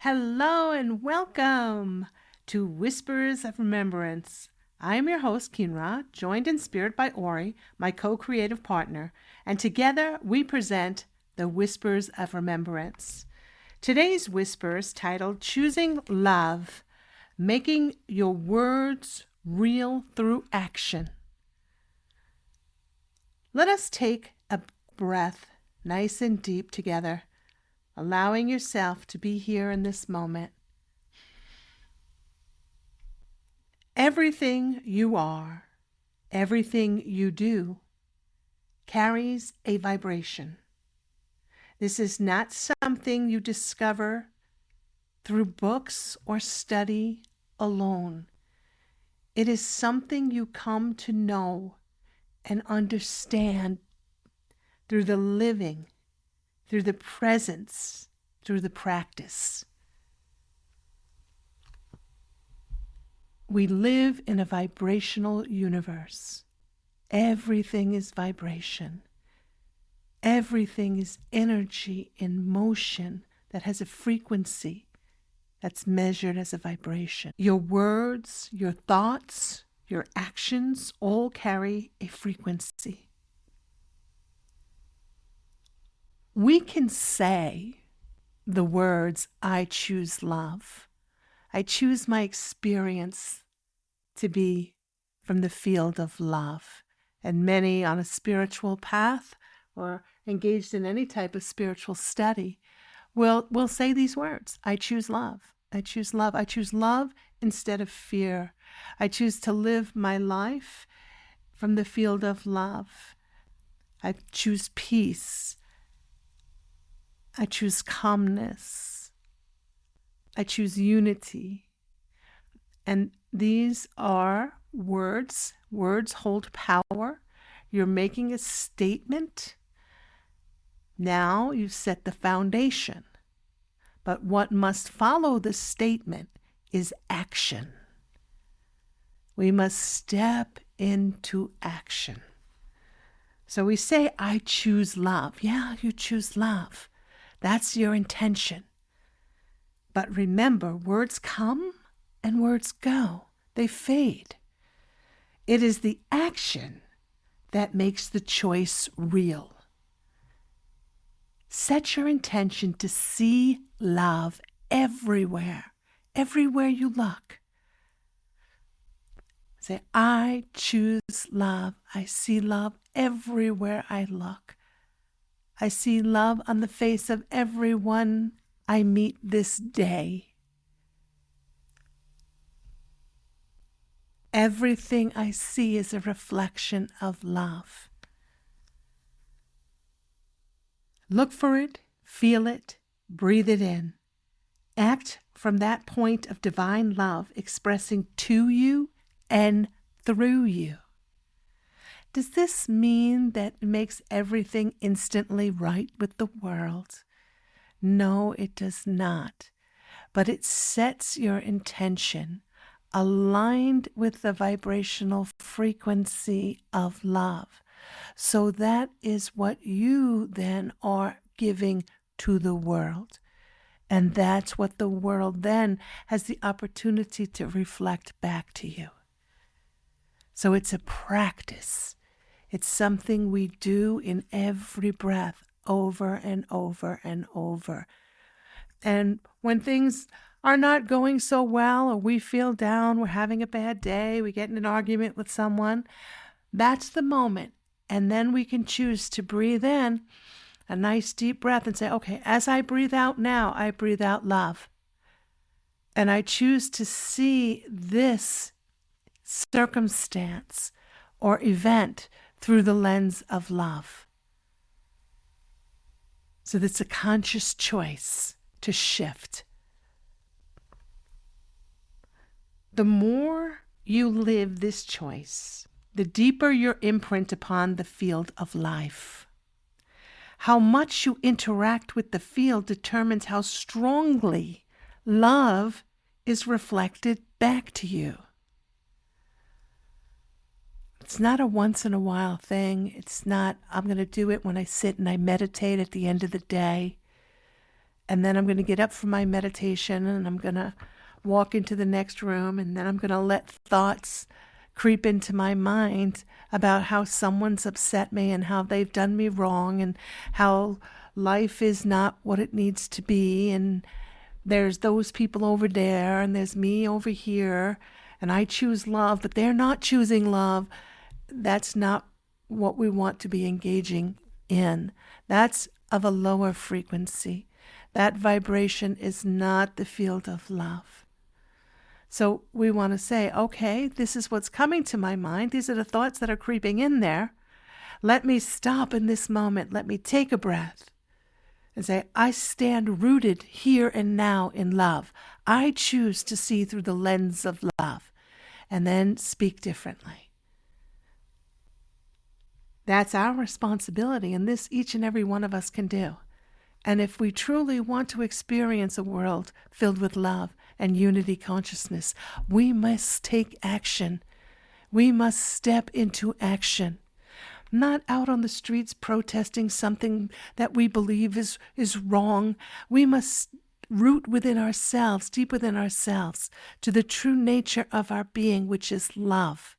Hello and welcome to Whispers of Remembrance. I am your host, Kinra, joined in spirit by Ori, my co-creative partner, and together we present the Whispers of Remembrance. Today's Whispers, titled Choosing Love, Making Your Words Real Through Action. Let us take a breath nice and deep together, allowing yourself to be here in this moment. Everything you are, everything you do, carries a vibration. This is not something you discover through books or study alone. It is something you come to know and understand through the living, through the presence, through the practice. We live in a vibrational universe. Everything is vibration. Everything is energy in motion that has a frequency that's measured as a vibration. Your words, your thoughts, your actions all carry a frequency. We can say the words, I choose love. I choose my experience to be from the field of love. And many on a spiritual path or engaged in any type of spiritual study will say these words. I choose love. I choose love. I choose love instead of fear. I choose to live my life from the field of love. I choose peace. I choose calmness. I choose unity. And these are words. Words hold power. You're making a statement. Now you've set the foundation. But what must follow the statement is action. We must step into action. So we say, I choose love. Yeah, you choose love. That's your intention. But remember, words come and words go. They fade. It is the action that makes the choice real. Set your intention to see love everywhere, everywhere you look. Say, I choose love. I see love everywhere I look. I see love on the face of everyone I meet this day. Everything I see is a reflection of love. Look for it, feel it, breathe it in. Act from that point of divine love expressing to you and through you. Does this mean that it makes everything instantly right with the world? No, it does not. But it sets your intention aligned with the vibrational frequency of love. So that is what you then are giving to the world. And that's what the world then has the opportunity to reflect back to you. So it's a practice. It's something we do in every breath, over and over and over. And when things are not going so well, or we feel down, we're having a bad day, we get in an argument with someone, that's the moment. And then we can choose to breathe in a nice deep breath and say, okay, as I breathe out now, I breathe out love. And I choose to see this circumstance or event through the lens of love. So that's a conscious choice to shift. The more you live this choice, the deeper your imprint upon the field of life. How much you interact with the field determines how strongly love is reflected back to you. It's not a once in a while thing. It's not, I'm going to do it when I sit and I meditate at the end of the day. And then I'm going to get up from my meditation and I'm going to walk into the next room, and then I'm going to let thoughts creep into my mind about how someone's upset me and how they've done me wrong and how life is not what it needs to be, and there's those people over there and there's me over here, and I choose love, but they're not choosing love. That's not what we want to be engaging in. That's of a lower frequency. That vibration is not the field of love. So we want to say, okay, this is what's coming to my mind. These are the thoughts that are creeping in there. Let me stop in this moment. Let me take a breath and say, I stand rooted here and now in love. I choose to see through the lens of love, and then speak differently. That's our responsibility, and this each and every one of us can do. And if we truly want to experience a world filled with love and unity consciousness, we must take action. We must step into action. Not out on the streets protesting something that we believe is wrong. We must root within ourselves, deep within ourselves, to the true nature of our being, which is love.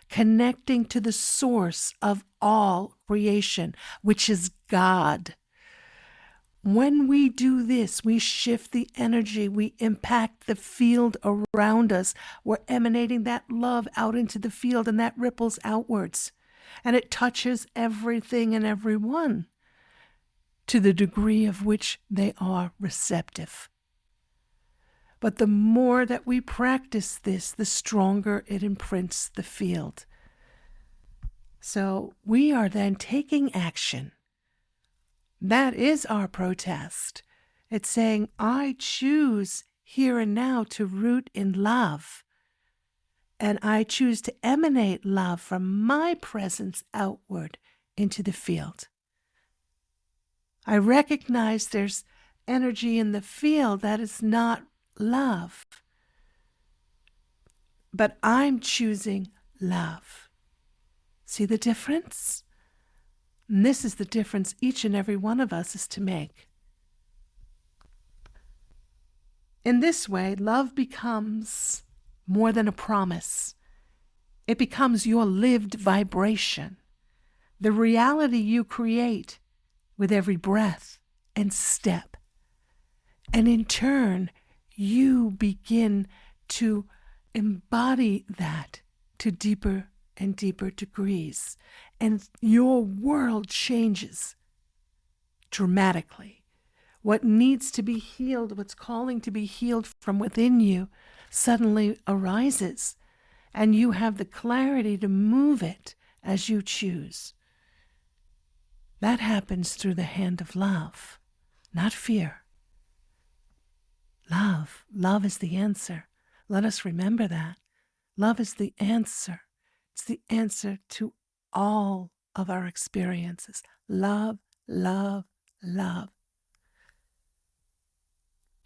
Connecting to the source of all creation, which is God. When we do this, we shift the energy, we impact the field around us. We're emanating that love out into the field, and that ripples outwards. And it touches everything and everyone to the degree of which they are receptive. But the more that we practice this, the stronger it imprints the field. So we are then taking action. That is our protest. It's saying, I choose here and now to root in love. And I choose to emanate love from my presence outward into the field. I recognize there's energy in the field that is not love. But I'm choosing love. See the difference? And this is the difference each and every one of us is to make. In this way, love becomes more than a promise. It becomes your lived vibration, the reality you create with every breath and step. And in turn, you begin to embody that to deeper and deeper degrees. And your world changes dramatically. What needs to be healed, what's calling to be healed from within you, suddenly arises. And you have the clarity to move it as you choose. That happens through the hand of love, not fear. Love. Love is the answer. Let us remember that. Love is the answer. It's the answer to all of our experiences. Love, love, love.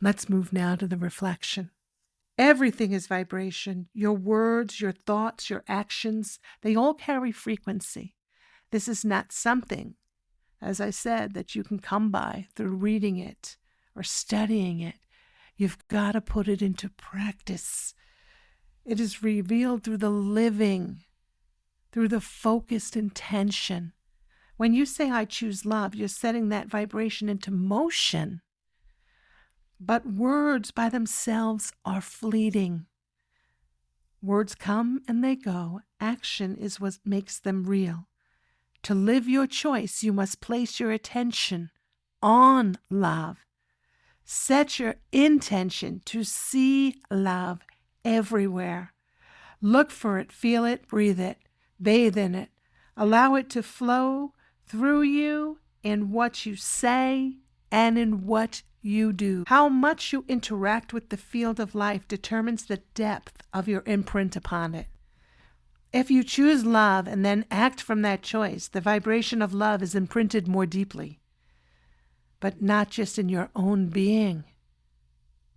Let's move now to the reflection. Everything is vibration. Your words, your thoughts, your actions, they all carry frequency. This is not something, as I said, that you can come by through reading it or studying it. You've got to put it into practice. It is revealed through the living, through the focused intention. When you say, I choose love, you're setting that vibration into motion. But words by themselves are fleeting. Words come and they go. Action is what makes them real. To live your choice, you must place your attention on love. Set your intention to see love everywhere. Look for it, feel it, breathe it, bathe in it. Allow it to flow through you in what you say and in what you do. How much you interact with the field of life determines the depth of your imprint upon it. If you choose love and then act from that choice, the vibration of love is imprinted more deeply. But not just in your own being,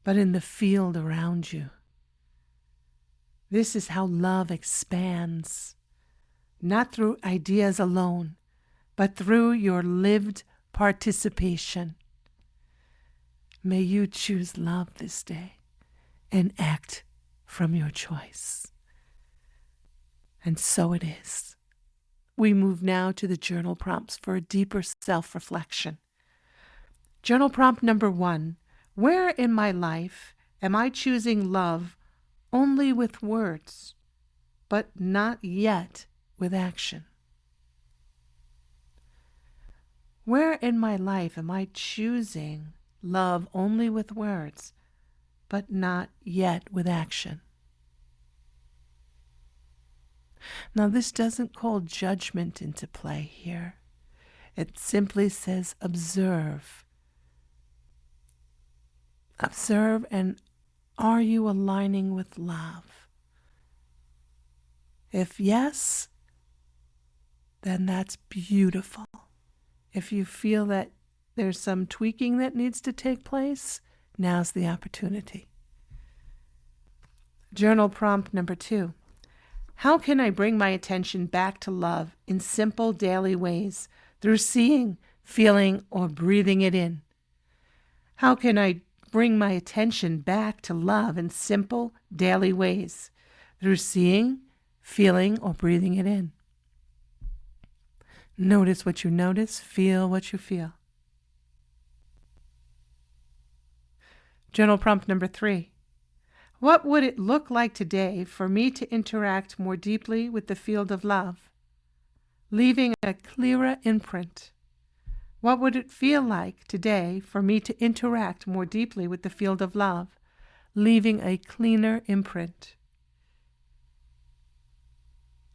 but in the field around you. This is how love expands, not through ideas alone, but through your lived participation. May you choose love this day and act from your choice. And so it is. We move now to the journal prompts for a deeper self-reflection. Journal prompt number 1. Where in my life am I choosing love only with words, but not yet with action? Where in my life am I choosing love only with words, but not yet with action? Now, this doesn't call judgment into play here. It simply says observe. Observe, and are you aligning with love? If yes, then that's beautiful. If you feel that there's some tweaking that needs to take place, now's the opportunity. Journal prompt number 2. How can I bring my attention back to love in simple daily ways through seeing, feeling, or breathing it in? How can I bring my attention back to love in simple daily ways through seeing, feeling, or breathing it in? Notice what you notice, feel what you feel. Journal prompt number 3. What would it look like today for me to interact more deeply with the field of love, leaving a clearer imprint? What would it feel like today for me to interact more deeply with the field of love, leaving a cleaner imprint?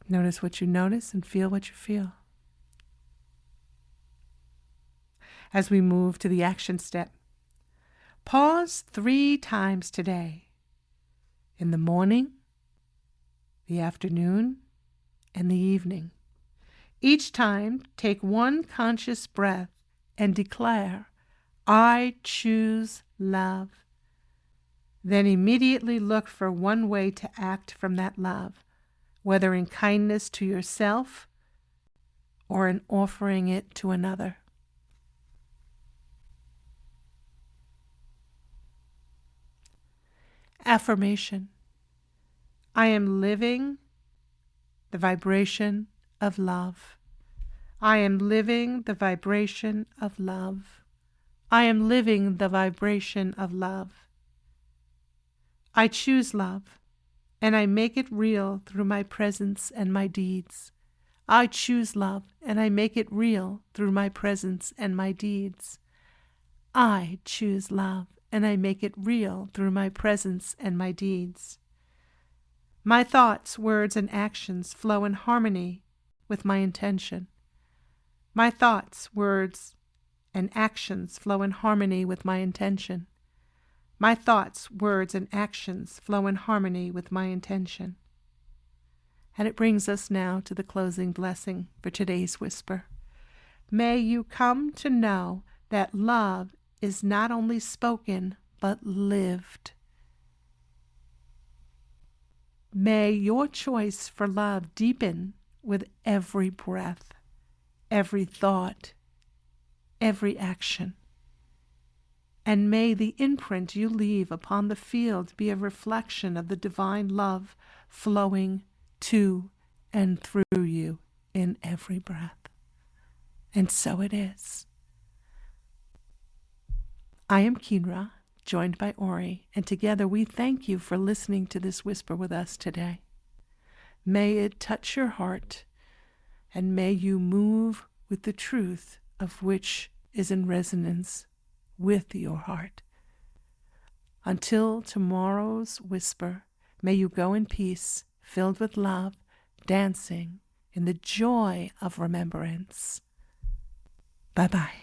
Notice what you notice and feel what you feel. As we move to the action step, pause 3 times today. In the morning, the afternoon, and the evening. Each time, take one conscious breath and declare, I choose love. Then immediately look for one way to act from that love, whether in kindness to yourself or in offering it to another. Affirmation. I am living the vibration of love. I am living the vibration of love. I am living the vibration of love. I choose love, and I make it real through my presence and my deeds. I choose love, and I make it real through my presence and my deeds. I choose love, and I make it real through my presence and my deeds. My thoughts, words, and actions flow in harmony with my intention. My thoughts, words, and actions flow in harmony with my intention. My thoughts, words, and actions flow in harmony with my intention. And it brings us now to the closing blessing for today's whisper. May you come to know that love is not only spoken, but lived. May your choice for love deepen with every breath, every thought, every action. And may the imprint you leave upon the field be a reflection of the divine love flowing to and through you in every breath. And so it is. I am Kinra, joined by Ori, and together we thank you for listening to this whisper with us today. May it touch your heart, and may you move with the truth of which is in resonance with your heart. Until tomorrow's whisper, may you go in peace, filled with love, dancing in the joy of remembrance. Bye-bye.